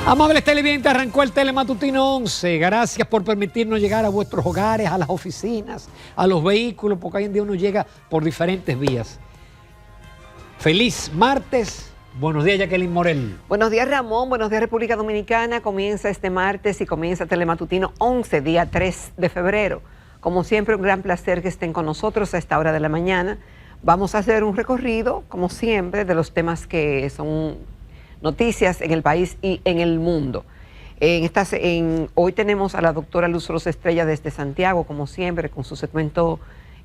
Amables televidentes, arrancó el Telematutino 11. Gracias por permitirnos llegar a vuestros hogares, a las oficinas, a los vehículos, porque hoy en día uno llega por diferentes vías. Feliz martes. Buenos días, Jacqueline Morel. Buenos días, Ramón. Buenos días, República Dominicana. Comienza este martes y comienza Telematutino 11, día 3 de febrero. Como siempre, un gran placer que estén con nosotros a esta hora de la mañana. Vamos a hacer un recorrido, como siempre, de los temas que son noticias en el país y en el mundo. Hoy tenemos a la doctora Luz Rosa Estrella desde Santiago, como siempre, con su segmento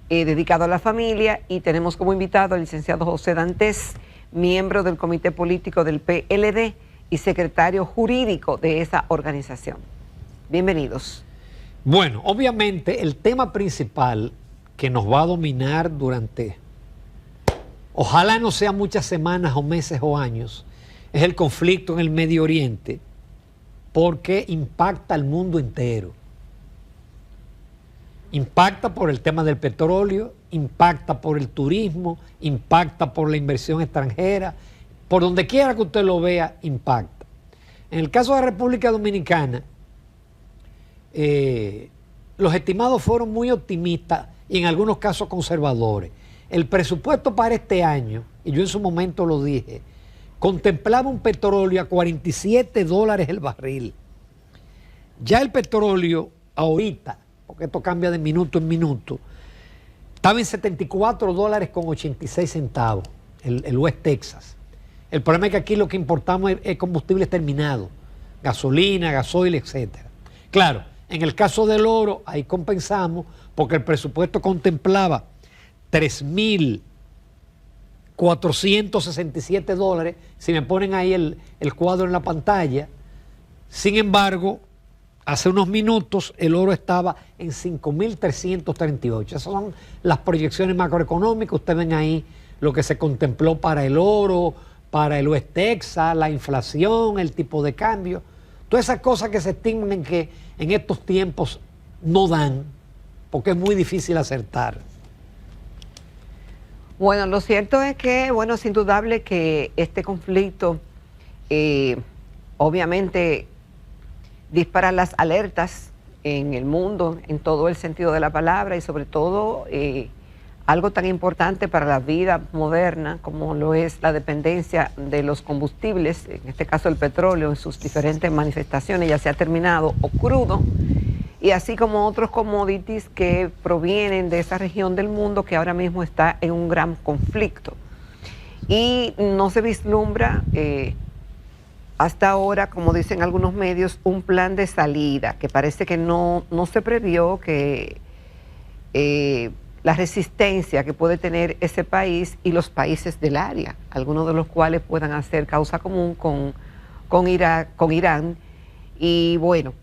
dedicado a la familia, y tenemos como invitado al licenciado José Dantes, miembro del Comité Político del PLD y secretario jurídico de esa organización. Bienvenidos. Bueno, obviamente el tema principal que nos va a dominar durante, ojalá no sea muchas semanas o meses o años, es el conflicto en el Medio Oriente, porque impacta al mundo entero. Impacta por el tema del petróleo, impacta por el turismo, impacta por la inversión extranjera, por donde quiera que usted lo vea, impacta. En el caso de la República Dominicana, los estimados fueron muy optimistas y en algunos casos conservadores. El presupuesto para este año, y yo en su momento lo dije, contemplaba un petróleo a $47 el barril. Ya el petróleo ahorita, porque esto cambia de minuto en minuto, estaba en $74.86, el West Texas. El problema es que aquí lo que importamos es combustibles terminados, gasolina, gasoil, etc. Claro, en el caso del oro, ahí compensamos, porque el presupuesto contemplaba $3.467, si me ponen ahí el cuadro en la pantalla. Sin embargo, hace unos minutos el oro estaba en 5.338. Esas son las proyecciones macroeconómicas. Ustedes ven ahí lo que se contempló para el oro, para el West Texas, la inflación, el tipo de cambio. Todas esas cosas que se estiman en que en estos tiempos no dan, porque es muy difícil acertar. Bueno, lo cierto es que, bueno, es indudable que este conflicto obviamente dispara las alertas en el mundo, en todo el sentido de la palabra, y sobre todo algo tan importante para la vida moderna como lo es la dependencia de los combustibles, en este caso el petróleo en sus diferentes manifestaciones, ya sea terminado o crudo, y así como otros commodities que provienen de esa región del mundo que ahora mismo está en un gran conflicto. Y no se vislumbra hasta ahora, como dicen algunos medios, un plan de salida, que parece que no se previó que la resistencia que puede tener ese país y los países del área, algunos de los cuales puedan hacer causa común con Irán. Y bueno,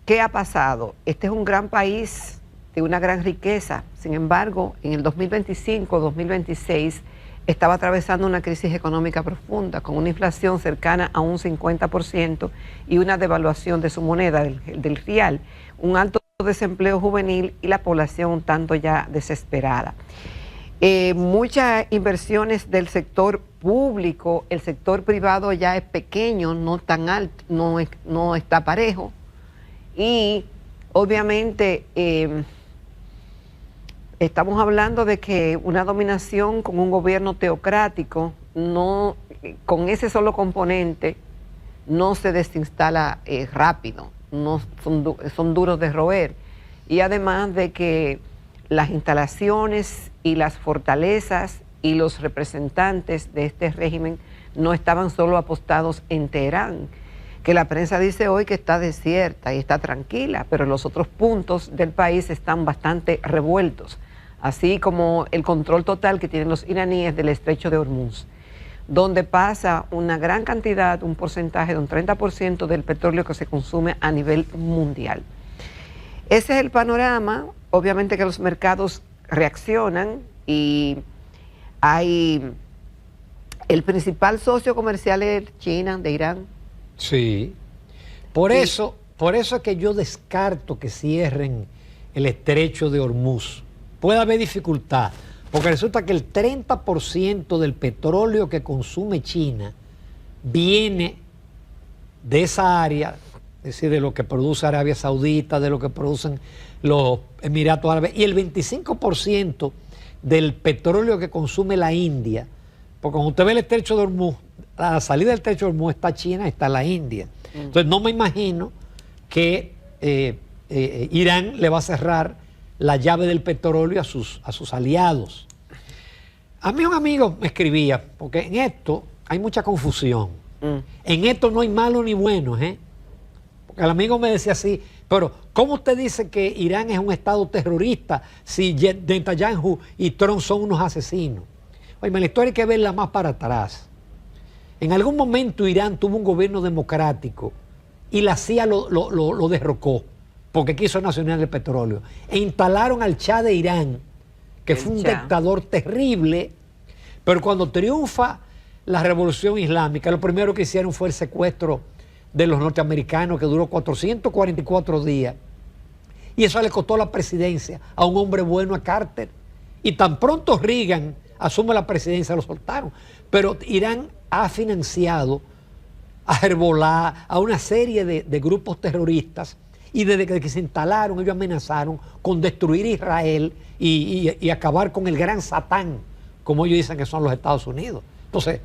¿qué ha pasado? Este es un gran país de una gran riqueza. Sin embargo, en el 2025-2026 estaba atravesando una crisis económica profunda, con una inflación cercana a un 50% y una devaluación de su moneda, del rial, un alto desempleo juvenil y la población un tanto ya desesperada. Muchas inversiones del sector público, el sector privado ya es pequeño, no tan alto, no está parejo. Y obviamente estamos hablando de que una dominación con un gobierno teocrático, con ese solo componente, no se desinstala rápido, son duros de roer. Y además de que las instalaciones y las fortalezas y los representantes de este régimen no estaban solo apostados en Teherán, que la prensa dice hoy que está desierta y está tranquila, pero los otros puntos del país están bastante revueltos, así como el control total que tienen los iraníes del estrecho de Hormuz, donde pasa una gran cantidad, un porcentaje de un 30% del petróleo que se consume a nivel mundial. Ese es el panorama. Obviamente que los mercados reaccionan y hay el principal socio comercial es China, de Irán. Sí. Por eso es que yo descarto que cierren el estrecho de Hormuz. Puede haber dificultad, porque resulta que el 30% del petróleo que consume China viene de esa área, es decir, de lo que produce Arabia Saudita, de lo que producen los Emiratos Árabes, y el 25% del petróleo que consume la India, porque cuando usted ve el estrecho de Hormuz, a la salida del estrecho de Hormuz está China, está la India. Entonces no me imagino que Irán le va a cerrar la llave del petróleo a sus aliados. A mí un amigo me escribía, porque en esto hay mucha confusión. En esto no hay malo ni bueno, porque el amigo me decía así, pero ¿cómo usted dice que Irán es un estado terrorista si Netanyahu y Trump son unos asesinos? Oye, la historia hay que verla más para atrás. En algún momento Irán tuvo un gobierno democrático y la CIA lo derrocó porque quiso nacionalizar el petróleo. E instalaron al Shah de Irán, que fue un dictador terrible, pero cuando triunfa la revolución islámica, lo primero que hicieron fue el secuestro de los norteamericanos, que duró 444 días. Y eso le costó la presidencia a un hombre bueno, a Carter. Y tan pronto Reagan asume la presidencia, lo soltaron. Pero Irán ha financiado a Hezbollah, a una serie de grupos terroristas, y desde que se instalaron, ellos amenazaron con destruir Israel y acabar con el gran Satán, como ellos dicen que son los Estados Unidos. Entonces,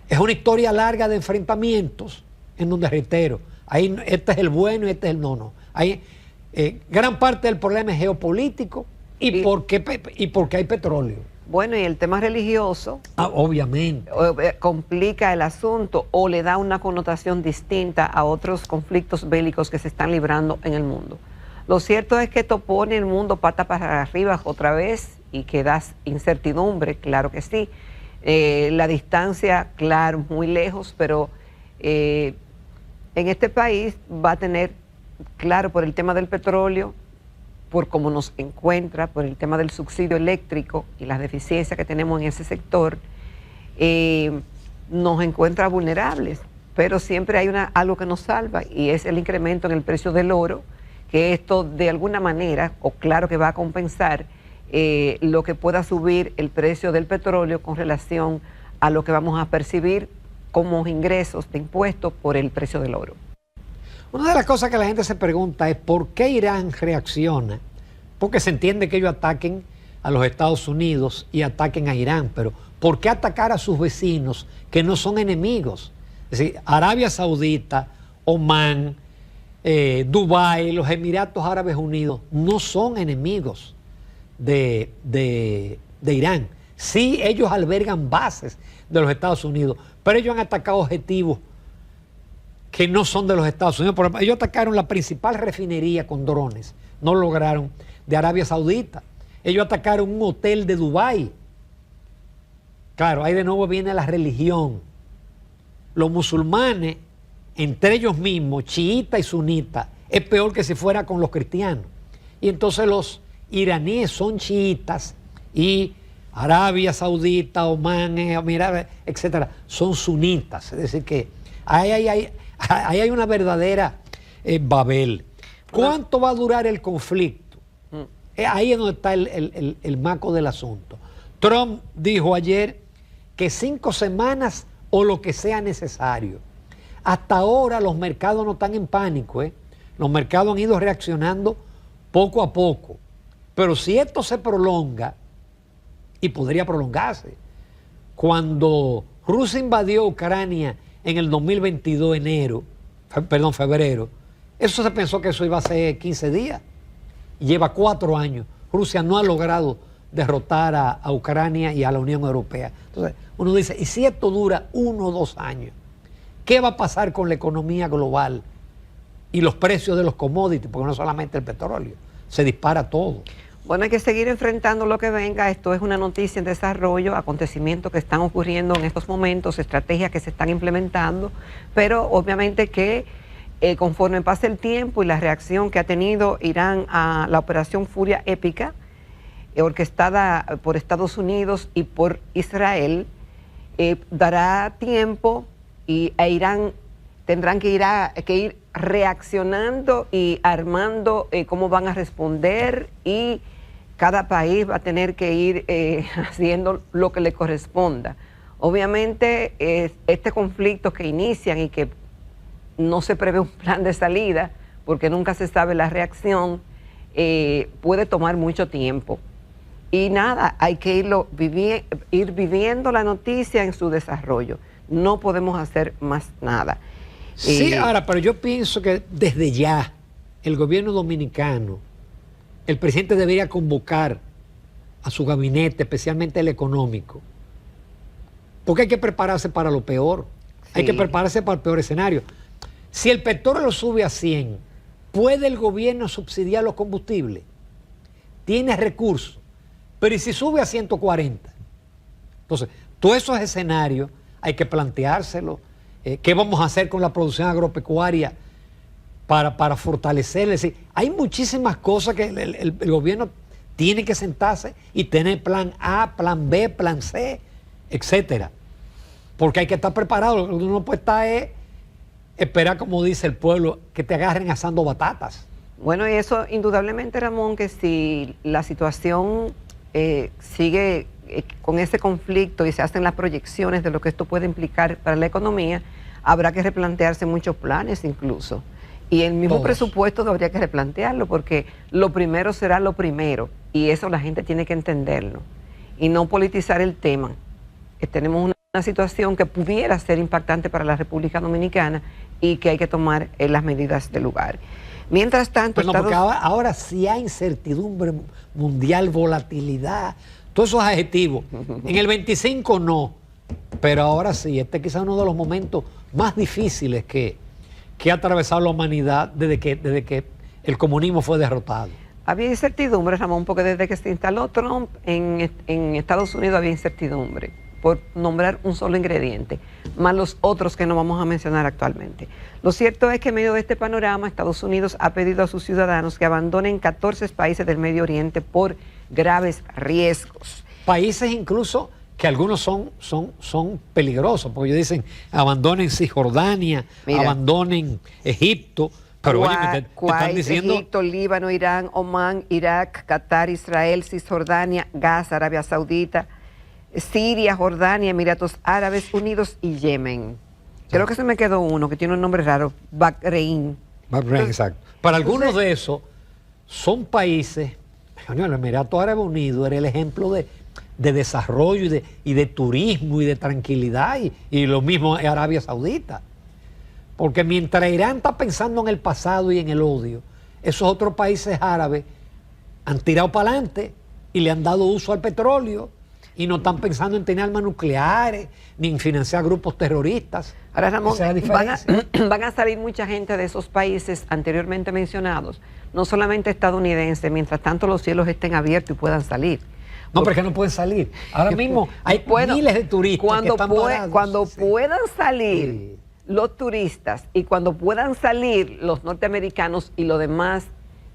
es una historia larga de enfrentamientos, en donde, reitero, ahí este es el bueno y este es el no. Ahí, gran parte del problema es geopolítico y porque hay petróleo. Bueno, y el tema religioso, obviamente, complica el asunto o le da una connotación distinta a otros conflictos bélicos que se están librando en el mundo. Lo cierto es que esto pone el mundo pata para arriba otra vez y que da incertidumbre, claro que sí. La distancia, claro, muy lejos, pero en este país va a tener, claro, por el tema del petróleo, por cómo nos encuentra, por el tema del subsidio eléctrico y las deficiencias que tenemos en ese sector, nos encuentra vulnerables, pero siempre hay algo que nos salva y es el incremento en el precio del oro, que esto de alguna manera, o claro que va a compensar lo que pueda subir el precio del petróleo con relación a lo que vamos a percibir como ingresos de impuestos por el precio del oro. Una de las cosas que la gente se pregunta es ¿por qué Irán reacciona? Porque se entiende que ellos ataquen a los Estados Unidos y ataquen a Irán, pero ¿por qué atacar a sus vecinos que no son enemigos? Es decir, Arabia Saudita, Omán, Dubái, los Emiratos Árabes Unidos no son enemigos de Irán. Sí, ellos albergan bases de los Estados Unidos, pero ellos han atacado objetivos que no son de los Estados Unidos. Por ejemplo, ellos atacaron la principal refinería con drones, no lo lograron, de Arabia Saudita. Ellos atacaron un hotel de Dubái. Claro, ahí de nuevo viene la religión. Los musulmanes, entre ellos mismos, chiitas y sunitas, es peor que si fuera con los cristianos. Y entonces los iraníes son chiitas y Arabia Saudita, Omán, Emiratos, etcétera, son sunitas. Es decir que ahí hay una verdadera Babel. ¿Cuánto va a durar el conflicto? Ahí es donde está el maco del asunto. Trump dijo ayer que 5 semanas o lo que sea necesario. Hasta ahora los mercados no están en pánico. Los mercados han ido reaccionando poco a poco. Pero si esto se prolonga, y podría prolongarse, cuando Rusia invadió Ucrania en el 2022, febrero, eso se pensó que eso iba a ser 15 días. Lleva 4 años. Rusia no ha logrado derrotar a Ucrania y a la Unión Europea. Entonces, uno dice, ¿y si esto dura 1 o 2 años? ¿Qué va a pasar con la economía global y los precios de los commodities? Porque no solamente el petróleo, se dispara todo. Bueno, hay que seguir enfrentando lo que venga. Esto es una noticia en desarrollo, acontecimientos que están ocurriendo en estos momentos, estrategias que se están implementando, pero obviamente que conforme pase el tiempo y la reacción que ha tenido Irán a la operación Furia Épica, orquestada por Estados Unidos y por Israel, dará tiempo y a Irán tendrán que ir reaccionando y armando cómo van a responder, y cada país va a tener que ir haciendo lo que le corresponda. Obviamente, este conflicto que inician y que no se prevé un plan de salida, porque nunca se sabe la reacción, puede tomar mucho tiempo. Y nada, hay que ir viviendo la noticia en su desarrollo. No podemos hacer más nada. Sí, ahora, pero yo pienso que desde ya el gobierno dominicano, el presidente debería convocar a su gabinete, especialmente el económico, porque hay que prepararse para lo peor, hay que prepararse para el peor escenario. Si el petróleo sube a 100, ¿puede el gobierno subsidiar los combustibles? Tiene recursos, pero ¿y si sube a 140? Entonces, todos esos escenarios hay que planteárselo. ¿Qué vamos a hacer con la producción agropecuaria para fortalecerla? Es decir, hay muchísimas cosas que el gobierno tiene que sentarse y tener plan A, plan B, plan C, etcétera. Porque hay que estar preparado. Lo que uno no puede estar es esperar, como dice el pueblo, que te agarren asando batatas. Bueno, y eso indudablemente, Ramón, que si la situación sigue con ese conflicto y se hacen las proyecciones de lo que esto puede implicar para la economía, habrá que replantearse muchos planes incluso. Y el mismo presupuesto habría que replantearlo, porque lo primero será lo primero, y eso la gente tiene que entenderlo, y no politizar el tema. Tenemos una situación que pudiera ser impactante para la República Dominicana y que hay que tomar las medidas del lugar. Mientras tanto, bueno, porque ahora sí hay incertidumbre mundial, volatilidad, todos esos adjetivos. En el 25 no, pero ahora sí. Este quizás uno de los momentos más difíciles que ha atravesado la humanidad desde que el comunismo fue derrotado. Había incertidumbre, Ramón, porque desde que se instaló Trump en Estados Unidos había incertidumbre, por nombrar un solo ingrediente, más los otros que no vamos a mencionar actualmente. Lo cierto es que en medio de este panorama, Estados Unidos ha pedido a sus ciudadanos que abandonen 14 países del Medio Oriente por graves riesgos. Países incluso que algunos son peligrosos, porque ellos dicen abandonen Cisjordania, abandonen Egipto, pero oye, te están diciendo... Egipto, Líbano, Irán, Omán, Irak, Qatar, Israel, Cisjordania, Gaza, Arabia Saudita, Siria, Jordania, Emiratos Árabes Unidos y Yemen. Creo que se me quedó uno que tiene un nombre raro, Bahrein. Bahrein, exacto. Para algunos de esos son países, el Emiratos Árabes Unidos era el ejemplo de desarrollo y de turismo y de tranquilidad, y lo mismo en Arabia Saudita. Porque mientras Irán está pensando en el pasado y en el odio, esos otros países árabes han tirado para adelante y le han dado uso al petróleo y no están pensando en tener armas nucleares ni en financiar grupos terroristas. Ahora, Ramón, van a salir mucha gente de esos países anteriormente mencionados, no solamente estadounidenses, mientras tanto los cielos estén abiertos y puedan salir. No, pero es que no pueden salir. Ahora mismo hay miles de turistas que están varados. Cuando puedan salir los turistas y cuando puedan salir los norteamericanos y los demás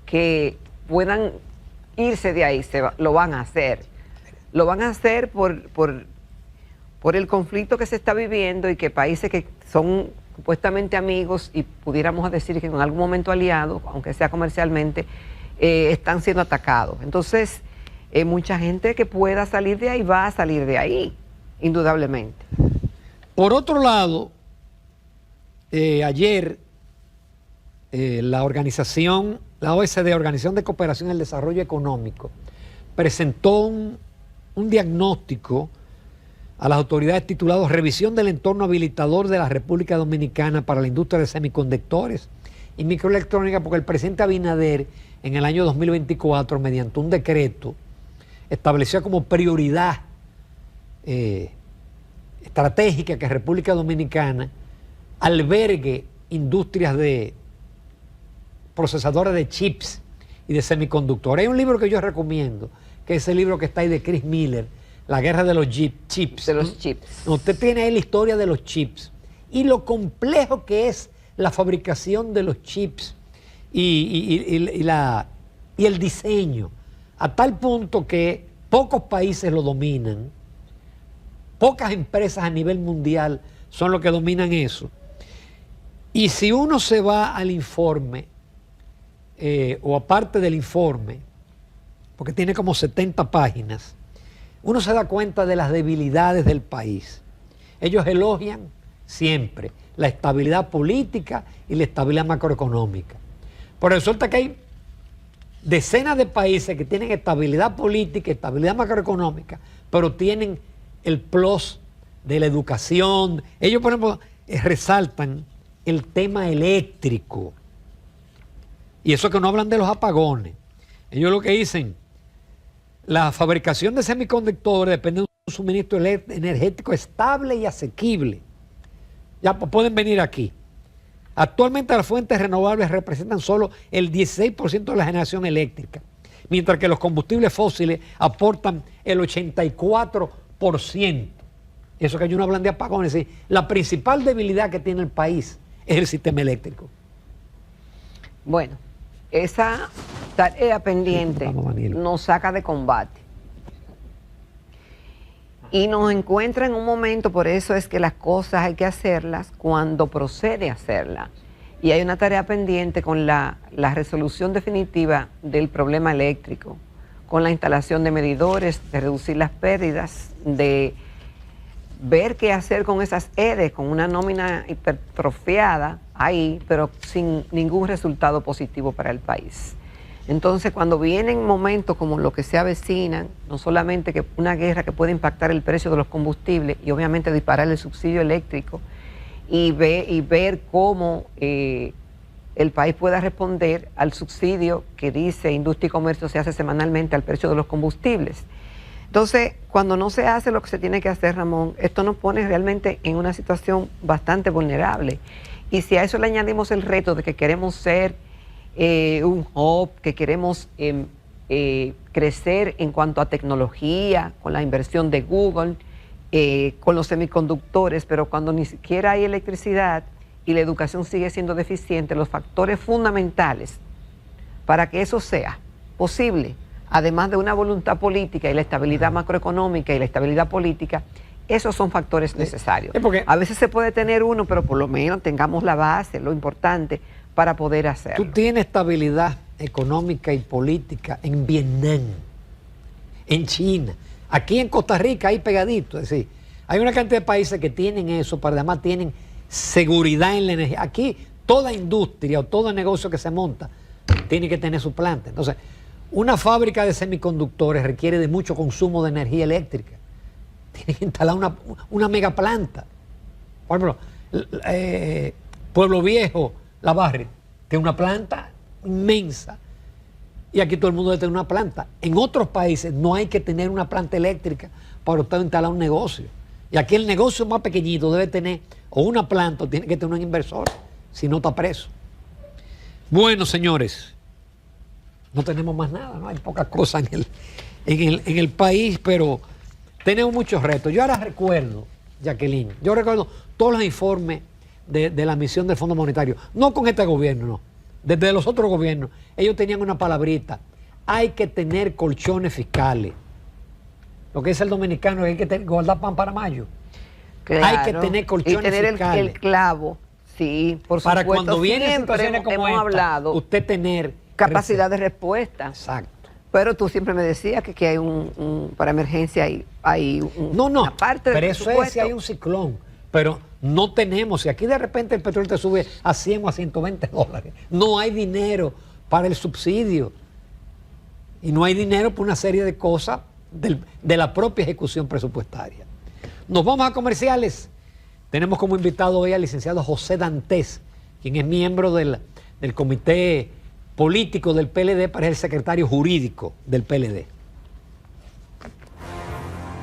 que puedan irse de ahí, lo van a hacer. Lo van a hacer por el conflicto que se está viviendo y que países que son supuestamente amigos y pudiéramos decir que en algún momento aliados, aunque sea comercialmente, están siendo atacados. Entonces, mucha gente que pueda salir de ahí va a salir de ahí, indudablemente. Por otro lado, ayer la organización, la OECD, Organización de Cooperación y el Desarrollo Económico, presentó un diagnóstico a las autoridades titulado Revisión del entorno habilitador de la República Dominicana para la industria de semiconductores y microelectrónica, porque el presidente Abinader en el año 2024, mediante un decreto, estableció como prioridad estratégica que República Dominicana albergue industrias de procesadores de chips y de semiconductores. Hay un libro que yo recomiendo, que es el libro que está ahí de Chris Miller, La guerra de los chips. De los chips. Usted tiene ahí la historia de los chips y lo complejo que es la fabricación de los chips y el diseño, a tal punto que pocos países lo dominan, pocas empresas a nivel mundial son los que dominan eso. Y si uno se va al informe, o aparte del informe, porque tiene como 70 páginas, uno se da cuenta de las debilidades del país. Ellos elogian siempre la estabilidad política y la estabilidad macroeconómica. Pero resulta que hay decenas de países que tienen estabilidad política, estabilidad macroeconómica, pero tienen el plus de la educación. Ellos, por ejemplo, resaltan el tema eléctrico. Y eso que no hablan de los apagones. Ellos lo que dicen, la fabricación de semiconductores depende de un suministro energético estable y asequible. Ya pueden venir aquí. Actualmente las fuentes renovables representan solo el 16% de la generación eléctrica, mientras que los combustibles fósiles aportan el 84%. Eso que ellos no hablan de apagones. ¿Sí? La principal debilidad que tiene el país es el sistema eléctrico. Bueno, esa tarea pendiente nos saca de combate y nos encuentra en un momento, por eso es que las cosas hay que hacerlas cuando procede a hacerlas. Y hay una tarea pendiente con la resolución definitiva del problema eléctrico, con la instalación de medidores, de reducir las pérdidas, de ver qué hacer con esas EDES, con una nómina hipertrofiada ahí, pero sin ningún resultado positivo para el país. Entonces, cuando vienen momentos como los que se avecinan, no solamente que una guerra que puede impactar el precio de los combustibles y obviamente disparar el subsidio eléctrico y ver cómo el país pueda responder al subsidio que dice Industria y Comercio se hace semanalmente al precio de los combustibles. Entonces, cuando no se hace lo que se tiene que hacer, Ramón, esto nos pone realmente en una situación bastante vulnerable. Y si a eso le añadimos el reto de que queremos ser un hub, que queremos crecer en cuanto a tecnología, con la inversión de Google, con los semiconductores, pero cuando ni siquiera hay electricidad y la educación sigue siendo deficiente, los factores fundamentales para que eso sea posible, además de una voluntad política y la estabilidad macroeconómica y la estabilidad política, esos son factores necesarios. A veces se puede tener uno, pero por lo menos tengamos la base, lo importante, para poder hacerlo. Tú tienes estabilidad económica y política en Vietnam, en China, aquí en Costa Rica, ahí pegadito. Es decir, hay una cantidad de países que tienen eso, pero además tienen seguridad en la energía. Aquí toda industria o todo negocio que se monta tiene que tener su planta. Entonces, una fábrica de semiconductores requiere de mucho consumo de energía eléctrica. Tiene que instalar una mega planta. Por ejemplo, Pueblo Viejo, La Barria, tiene una planta inmensa. Y aquí todo el mundo debe tener una planta. En otros países no hay que tener una planta eléctrica para usted instalar un negocio. Y aquí el negocio más pequeñito debe tener o una planta o tiene que tener un inversor. Si no, está preso. Bueno, señores, no tenemos más nada, ¿no? Hay pocas cosas en el país, pero tenemos muchos retos. Yo ahora recuerdo, Jacqueline, yo recuerdo todos los informes de la misión del Fondo Monetario, no con este gobierno, no, desde los otros gobiernos. Ellos tenían una palabrita: hay que tener colchones fiscales. Lo que dice el dominicano es que hay que guardar pan para mayo. Claro, hay que tener colchones y tener fiscales. el clavo, sí, por supuesto. Para cuando vienen situaciones como hemos esta, hablado, usted tener capacidad de respuesta. Exacto. Pero tú siempre me decías que hay para emergencia hay una parte del pero eso presupuesto. es si hay un ciclón. Pero no tenemos, si aquí de repente el petróleo te sube a 100 o a $120, no hay dinero para el subsidio. Y no hay dinero para una serie de cosas de la propia ejecución presupuestaria. Nos vamos a comerciales. Tenemos como invitado hoy al licenciado José Dantes, quien es miembro del comité político del PLD, para ser el secretario jurídico del PLD.